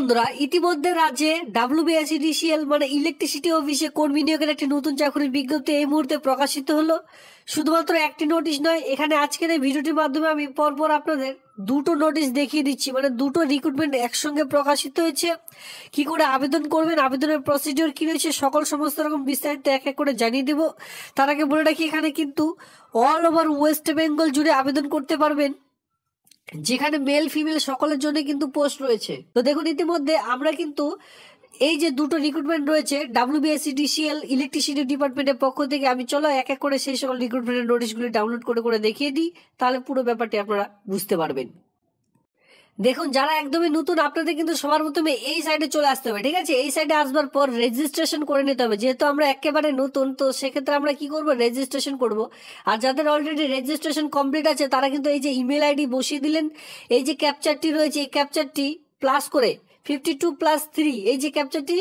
বন্ধুরা, ইতিমধ্যে রাজ্যে WBSEDCL মানে ইলেকট্রিসিটি অফিসে কর্মী নিয়োগের একটি নতুন চাকরির বিজ্ঞপ্তি এই মুহূর্তে প্রকাশিত হলো। শুধুমাত্র একটি নোটিশ নয়, এখানে আজকের এই ভিডিওটির মাধ্যমে আমি পরপর আপনাদের দুটো নোটিশ দেখিয়ে দিচ্ছি। মানে দুটো রিক্রুটমেন্ট একসঙ্গে প্রকাশিত হয়েছে। কি করে আবেদন করবেন, আবেদনের প্রসিডিওর কি রয়েছে, সমস্ত রকম বিস্তারিত এক এক করে জানিয়ে দেবো। তার আগে বলে রাখি, এখানে কিন্তু অল ওভার ওয়েস্ট বেঙ্গল জুড়ে আবেদন করতে পারবেন, যেখানে মেল ফিমেল সকলের জন্য কিন্তু পোস্ট রয়েছে। তো দেখুন, ইতিমধ্যে আমরা কিন্তু এই যে দুটো রিক্রুটমেন্ট রয়েছে WBSEDCL ইলেকট্রিসিটি ডিপার্টমেন্টের পক্ষ থেকে, আমি চলো এক এক করে সেই সকল রিক্রুটমেন্টের নোটিশগুলি ডাউনলোড করে করে দেখিয়ে দিই, তাহলে পুরো ব্যাপারটি আপনারা বুঝতে পারবেন। দেখুন, যারা একদমই নতুন, আপনাদের কিন্তু সবার প্রথমে এই সাইডে চলে আসতে হবে, ঠিক আছে? এই সাইডে আসবার পর রেজিস্ট্রেশন করে নিতে হবে। যেহেতু আমরা একেবারে নতুন, তো সেক্ষেত্রে আমরা কি করব, রেজিস্ট্রেশন করব। আর যাদের অলরেডি রেজিস্ট্রেশন কমপ্লিট আছে, তারা কিন্তু এই যে ইমেল আইডি বসিয়ে দিলেন, এই যে ক্যাপচারটি রয়েছে, এই ক্যাপচারটি প্লাস করে 52+3, এই যে ক্যাপচারটি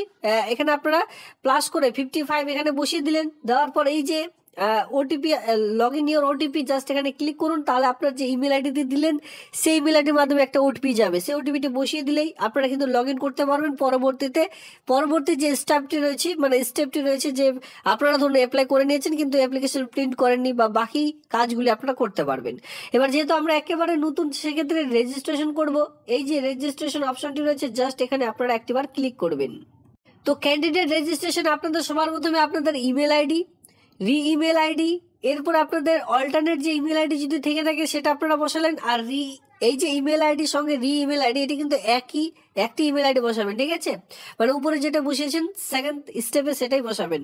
এখানে আপনারা প্লাস করে 55 এখানে বসিয়ে দিলেন। দেওয়ার পর এই যে OTP, log in your OTP, just এখানে ক্লিক করুন। তাহলে আপনার যে ইমেল আইডিতে দিলেন, সেই ইমেল আইডির মাধ্যমে একটা ওটিপি যাবে। সেই ওটিপিটি বসিয়ে দিলেই আপনারা কিন্তু লগ ইন করতে পারবেন। পরবর্তী যে স্টেপটি রয়েছে যে আপনারা ধরুন অ্যাপ্লাই করে নিয়েছেন, কিন্তু অ্যাপ্লিকেশন প্রিন্ট করেননি, বা বাকি কাজগুলি আপনারা করতে পারবেন। এবার যেহেতু আমরা একেবারে নতুন, সেক্ষেত্রে রেজিস্ট্রেশন করব। এই যে রেজিস্ট্রেশন অপশনটি রয়েছে, জাস্ট এখানে আপনারা একটিবার ক্লিক করবেন। তো ক্যান্ডিডেট রেজিস্ট্রেশন আপনাদের সবার প্রথমে আপনাদের ইমেল আইডি, ইমেল আইডি, এরপর আপনাদের অল্টারনেট যে ইমেল আইডি যদি থেকে থাকে সেটা আপনারা বসালেন। আর এই যে ইমেল আইডির সঙ্গে ইমেল আইডি, এটি কিন্তু একটি ইমেল আইডি বসাবেন, ঠিক আছে? মানে উপরে যেটা বসিয়েছেন সেকেন্ড স্টেপে সেটাই বসাবেন।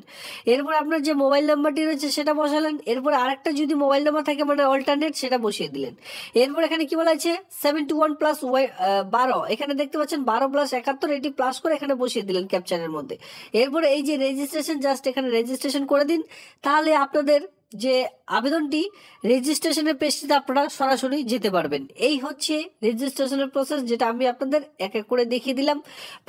এরপর আপনার যে মোবাইল নাম্বারটি রয়েছে সেটা বসালেন। এরপর আরেকটা যদি মোবাইল নাম্বার থাকে মানে অল্টারনেট, সেটা বসিয়ে দিলেন। এরপর এখানে কি বলা আছে, 71+12, এখানে দেখতে পাচ্ছেন 12+71, এটি প্লাস করে এখানে বসিয়ে দিলেন ক্যাপচারের মধ্যে। এরপরে এই যে রেজিস্ট্রেশন, জাস্ট এখানে রেজিস্ট্রেশন করে দিন। তাহলে আপনাদের যে আবেদনটি রেজিস্ট্রেশনের পেজটিতে আপনারা সরাসরি যেতে পারবেন। এই হচ্ছে রেজিস্ট্রেশনের প্রসেস, যেটা আমি আপনাদের এক এক করে দেখিয়ে দিলাম।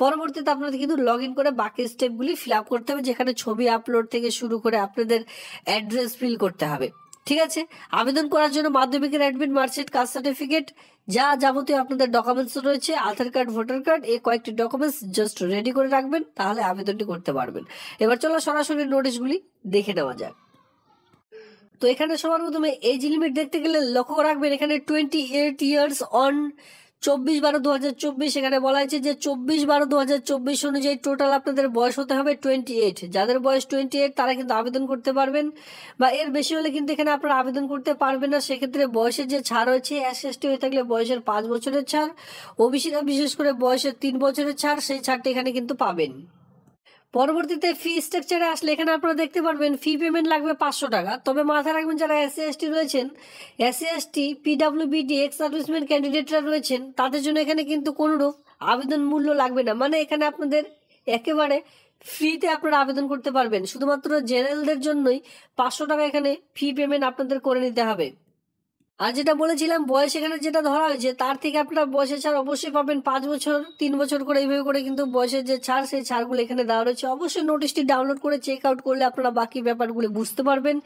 পরবর্তীতে আপনাদের কিন্তু লগ ইন করে বাকি স্টেপগুলি ফিল আপ করতে হবে, যেখানে ছবি আপলোড থেকে শুরু করে আপনাদের অ্যাড্রেস ফিল করতে হবে, ঠিক আছে? আবেদন করার জন্য মাধ্যমিকের অ্যাডমিট, মার্কশিট, কাস্ট সার্টিফিকেট, যা যাবতীয় আপনাদের ডকুমেন্টস রয়েছে, আধার কার্ড, ভোটার কার্ড, এই কয়েকটি ডকুমেন্টস জাস্ট রেডি করে রাখবেন, তাহলে আবেদনটি করতে পারবেন। এবার চলো সরাসরি নোটিশগুলি দেখে নেওয়া যাক। তো এখানে সবার প্রথমে এজ লিমিট দেখতে গেলে লক্ষ্য রাখবেন, এখানে 28 ইয়ার্স অন 24/12/2024, এখানে বলা হয়েছে যে 24/12/2024 অনুযায়ী টোটাল আপনাদের বয়স হতে হবে 28। যাদের বয়স 28 তারা কিন্তু আবেদন করতে পারবেন, বা এর বেশি হলে কিন্তু এখানে আপনারা আবেদন করতে পারবেন না। সেক্ষেত্রে বয়সের যে ছাড় রয়েছে, SC/ST হয়ে থাকলে বয়সের 5 বছরের ছাড়, ওবিসিরা বিশেষ করে বয়সের 3 বছরের ছাড়, সেই ছাড়টা এখানে কিন্তু পাবেন। পরবর্তীতে ফি স্ট্রাকচারে আসলে এখানে আপনারা দেখতে পারবেন ফি পেমেন্ট লাগবে 500 টাকা। তবে মাথায় রাখবেন, যারা SC/ST রয়েছেন, SC/ST, PWBD, এক্স সার্ভিসম্যান ক্যান্ডিডেটরা রয়েছেন, তাদের জন্য এখানে কিন্তু কোনোরূপ আবেদন মূল্য লাগবে না। মানে এখানে আপনাদের একেবারে ফ্রিতে আপনারা আবেদন করতে পারবেন। শুধুমাত্র জেনারেলদের জন্যই 500 টাকা এখানে ফি পেমেন্ট আপনাদের করে নিতে হবে। আর যেটা বলেছিলাম, বয়স এখানে যেটা ধরা হয়েছে, তার থেকে আপনারা বয়সের ছাড় অবশ্যই পাবেন 5 বছর, 3 বছর করে, এইভাবে করে কিন্তু বয়সের যে ছাড়, সেই ছাড়গুলো এখানে দেওয়া রয়েছে। অবশ্যই নোটিশটি ডাউনলোড করে চেক আউট করলে আপনারা বাকি ব্যাপারগুলো বুঝতে পারবেন।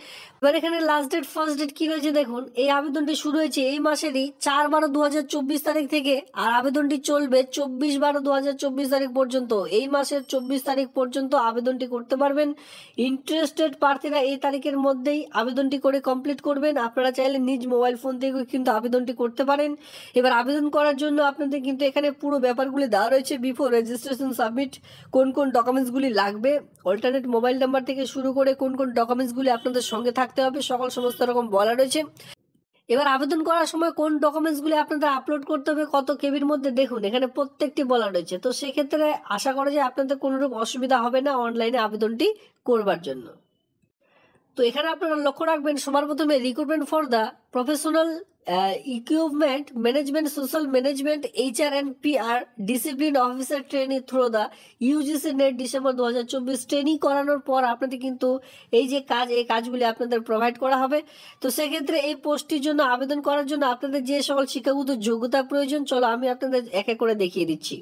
এবার এখানে লাস্ট ডেট, ফার্স্ট ডেট কি রয়েছে দেখুন। এই আবেদনটি শুরু হয়েছে এই মাসেরই 4/12/2024 তারিখ থেকে, আর আবেদনটি চলবে 24/12/2024 তারিখ পর্যন্ত। এই মাসের 24 তারিখ পর্যন্ত আবেদনটি করতে পারবেন। ইন্টারেস্টেড প্রার্থীরা এই তারিখের মধ্যেই আবেদনটি করে কমপ্লিট করবেন। আপনারা চাইলে নিজ মোবাইল ফোন থেকে কিন্তু আবেদনটি করতে পারেন। এবার আবেদন করার জন্য আপনাদের কিন্তু এখানে পুরো ব্যাপারগুলি দেওয়া রয়েছে। বিফোর রেজিস্ট্রেশন সাবমিট কোন কোন ডকুমেন্টসগুলি লাগবে, অল্টারনেট মোবাইল নাম্বার থেকে শুরু করে কোন কোন ডকুমেন্টসগুলি আপনাদের সঙ্গে থাকতে হবে, সমস্ত রকম বলা রয়েছে। এবার আবেদন করার সময় কোন ডকুমেন্টসগুলি আপনাদের আপলোড করতে হবে, কত কেবির মধ্যে, দেখুন এখানে প্রত্যেকটি বলা রয়েছে। তো সেক্ষেত্রে আশা করা যায় আপনাদের কোনোরূপ অসুবিধা হবে না অনলাইনে আবেদনটি করবার জন্য। তো এখানে আপনারা লক্ষ্য রাখবেন, সবার প্রথমে recruitment for the professional equipment management, social management, HR&PR discipline officer training through the UGC net, December 2024। Training করানোর পর আপনাদের কিন্তু এই যে কাজ, এই কাজগুলি আপনাদের প্রোভাইড করা হবে। তো সেক্ষেত্রে এই পোস্টটির জন্য আবেদন করার জন্য আপনাদের যে সকল শিক্ষাগত যোগ্যতা প্রয়োজন, চলো আমি আপনাদের এক এক করে দেখিয়ে দিচ্ছি।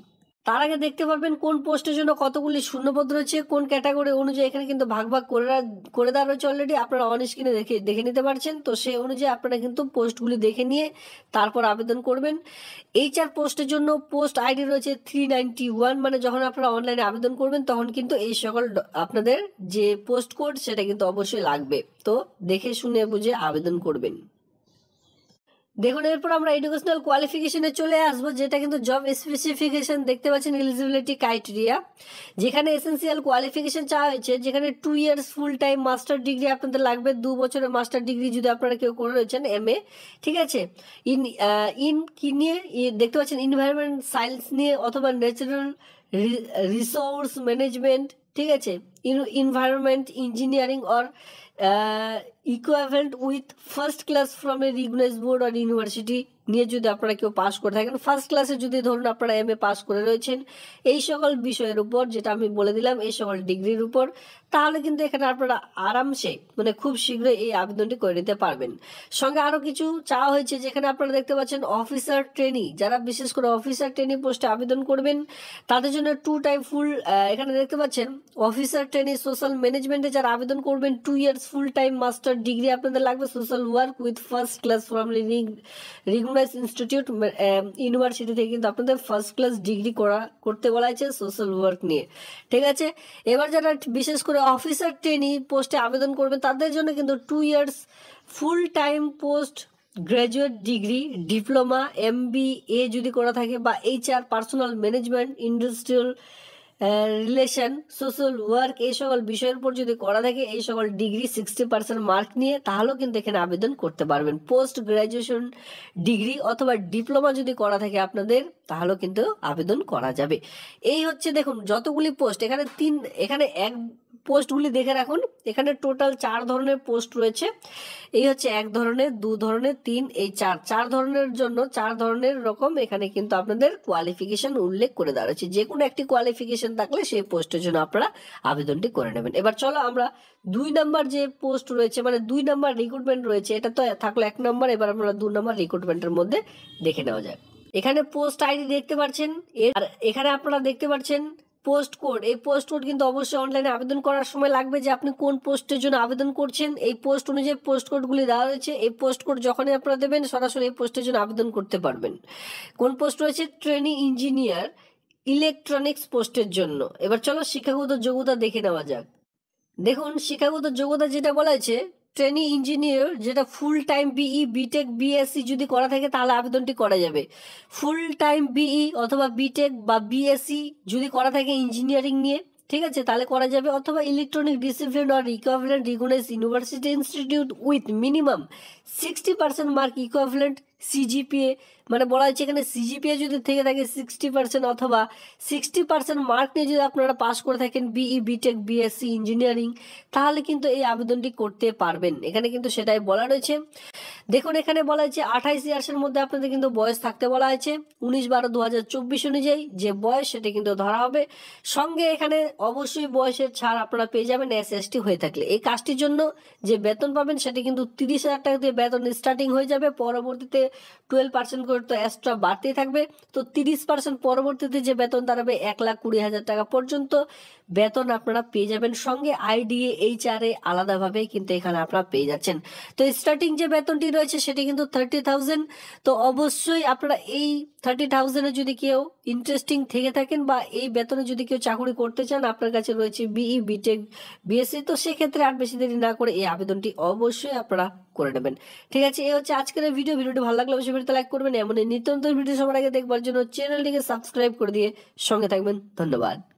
তার আগে দেখতে পারবেন কোন পোস্টের জন্য কতগুলি শূন্যপদ রয়েছে, কোন ক্যাটাগরি অনুযায়ী এখানে কিন্তু ভাগ ভাগ করে দেওয়া রয়েছে অলরেডি, আপনারা অন স্ক্রিনে দেখে নিতে পারছেন। তো সেই অনুযায়ী আপনারা কিন্তু পোস্টগুলি দেখে নিয়ে তারপর আবেদন করবেন। HR পোস্টের জন্য পোস্ট আইডি রয়েছে 391, মানে যখন আপনারা অনলাইনে আবেদন করবেন তখন কিন্তু এই সকল আপনাদের যে পোস্ট কোড সেটা কিন্তু অবশ্যই লাগবে। তো দেখে শুনে বুঝে আবেদন করবেন। দেখুন এরপর আমরা এডুকেশনাল কোয়ালিফিকেশনে চলে আসবো, যেটা কিন্তু জব স্পেসিফিকেশন দেখতে পাচ্ছেন, এলিজিবিলিটি ক্রাইটেরিয়া, যেখানে এসেন্সিয়াল কোয়ালিফিকেশন চাওয়া হয়েছে, যেখানে 2 years full time master degree আপনাদের লাগবে, 2 বছরের মাস্টার ডিগ্রি যদি আপনারা কেউ করে রয়েছেন MA, ঠিক আছে। ইন কি নিয়ে দেখতে পাচ্ছেন, এনভায়রনমেন্ট সায়েন্স নিয়ে অথবা ন্যাচারাল রিসোর্স ম্যানেজমেন্ট, ঠিক আছে, environment engineering or equivalent with first class from a recognized board আর ইউনিভার্সিটি নিয়ে যদি আপনারা কেউ পাস করে থাকেন, ফার্স্ট ক্লাসে যদি ধরুন আপনারা MA পাস করে রয়েছেন এই সকল বিষয়ের উপর, যেটা আমি বলে দিলাম, এই সকল ডিগ্রির উপর, তাহলে কিন্তু এখানে আপনারা আরামসে মানে খুব শীঘ্রই এই আবেদনটি করে নিতে পারবেন। সঙ্গে আরও কিছু চাওয়া হয়েছে, যেখানে আপনারা দেখতে পাচ্ছেন অফিসার ট্রেনি, যারা বিশেষ করে অফিসার ট্রেনি পোস্টে আবেদন করবেন তাদের জন্য 2 টাইম ফুল, এখানে দেখতে পাচ্ছেন অফিসার ট্রেনি সোশ্যাল ম্যানেজমেন্টে যারা আবেদন করবেন 2 years full time master degree আপনাদের লাগবে, social work with first class from recognized institute university থেকে কিন্তু আপনাদের ফার্স্ট ক্লাস ডিগ্রি করতে বলা হয়েছে সোশ্যাল ওয়ার্ক নিয়ে, ঠিক আছে। এবার যারা বিশেষ করে অফিসার ট্রেনি পোস্টে আবেদন করবেন তাদের জন্য কিন্তু 2 years full time post graduate degree, diploma, MBA যদি করা থাকে, বা HR personal management, industrial relation, social work, এই সকল বিষয়ের উপর যদি করা থাকে, এই সকল ডিগ্রি 60% মার্ক নিয়ে, তাহলেও কিন্তু এখানে আবেদন করতে পারবেন। পোস্ট গ্র্যাজুয়েশন ডিগ্রি অথবা ডিপ্লোমা যদি করা থাকে আপনাদের, তাহলেও কিন্তু আবেদন করা যাবে। এই হচ্ছে দেখুন যতগুলি পোস্ট, এখানে এক পোস্টগুলি দেখে রাখুন, এখানে টোটাল 4 ধরনের পোস্ট রয়েছে। এই হচ্ছে 1 ধরনের, 2 ধরনের, 3, এই 4 ধরনের জন্য 4 ধরনের রকম এখানে কিন্তু আপনাদের কোয়ালিফিকেশন উল্লেখ করে দেওয়া রয়েছে। যে কোনো একটি কোয়ালিফিকেশন থাকলে সেই পোস্টের জন্য আপনারা আবেদনটি করে নেবেন। এবার চলো আমরা 2 নাম্বার যে পোস্ট রয়েছে, মানে 2 নাম্বার রিক্রুটমেন্ট রয়েছে, এটা তো থাকলো 1 নাম্বার, এবার আমরা 2 নাম্বার রিক্রুটমেন্টের মধ্যে দেখে নেওয়া যায়। এখানে পোস্ট আইডি দেখতে পাচ্ছেন, আর এখানে আপনারা দেখতে পাচ্ছেন পোস্ট কোড। এই পোস্ট কোড কিন্তু অবশ্যই অনলাইনে আবেদন করার সময় লাগবে, যে আপনি কোন পোস্টের জন্য আবেদন করছেন। এই পোস্ট অনুযায়ী পোস্ট কোডগুলি দেওয়া রয়েছে। এই পোস্ট কোড যখনই আপনারা দেবেন সরাসরি এই পোস্টের জন্য আবেদন করতে পারবেন। কোন পোস্ট রয়েছে? ট্রেনি ইঞ্জিনিয়ার ইলেকট্রনিক্স পোস্টের জন্য। এবার চলো শিক্ষাগত যোগ্যতা দেখে নেওয়া যাক। দেখুন শিক্ষাগত যোগ্যতা যেটা বলা হয়েছে, ট্রেনি ইঞ্জিনিয়ার, যেটা full time BE, BTech, BSc যদি করা থাকে তাহলে আবেদনটি করা যাবে। ফুল টাইম BE অথবা BTech বা BSc যদি করা থাকে ইঞ্জিনিয়ারিং নিয়ে, ঠিক আছে, তাহলে করা যাবে। অথবা electronic discipline or equivalent recognized university institute with minimum 60% mark equivalent CGPA, মানে বলা হচ্ছে এখানে CGPA যদি থেকে থাকে 60% অথবা 60% মার্ক নিয়ে যদি আপনারা পাস করে থাকেন BE, BTech, BSc ইঞ্জিনিয়ারিং, তাহলে কিন্তু এই আবেদনটি করতে পারবেন। এখানে কিন্তু সেটাই বলা রয়েছে। দেখুন এখানে বলা হয়েছে 28 ইয়ার্সের মধ্যে আপনাদের কিন্তু বয়স থাকতে বলা হয়েছে। 19/12/2024 অনুযায়ী যে বয়স সেটা কিন্তু ধরা হবে। সঙ্গে এখানে অবশ্যই বয়সের ছাড় আপনারা পেয়ে যাবেন SST হয়ে থাকলে। এই কাজটির জন্য যে বেতন পাবেন সেটা কিন্তু 30,000 টাকা দিয়ে বেতন স্টার্টিং হয়ে যাবে, পরবর্তীতে 12% করে তো এক্সট্রা বাড়তেই থাকবে। তো 30% পরবর্তীতে যে বেতন দাঁড়াবে 1,20,000 টাকা পর্যন্ত বেতন আপনারা পেয়ে যাবেন। সঙ্গে IDA HRA আলাদাভাবে কিন্তু এখানে আপনারা পেয়ে যাচ্ছেন। তো স্টার্টিং যে বেতনটি রয়েছে সেটি কিন্তু 30,000। তো অবশ্যই আপনারা এই 30,000-এ যদি কেউ ইন্টারেস্টিং থেকে থাকেন বা এই বেতনে যদি কেউ চাকরি করতে চান, আপনার কাছে রয়েছে BE, BTech, BSc, তো সেক্ষেত্রে আর বেশি দেরি না করে এই আবেদনটি অবশ্যই আপনারা করে নেবেন। ঠিক আছে, এই হচ্ছে আজকের ভিডিওটি ভালো লাগলে অবশ্যই ভিডিওতে লাইক করবেন। এমন নিত্য নতুন ভিডিও সবার আগে দেখবার জন্য চ্যানেলটিকে সাবস্ক্রাইব করে দিয়ে সঙ্গে থাকবেন। ধন্যবাদ।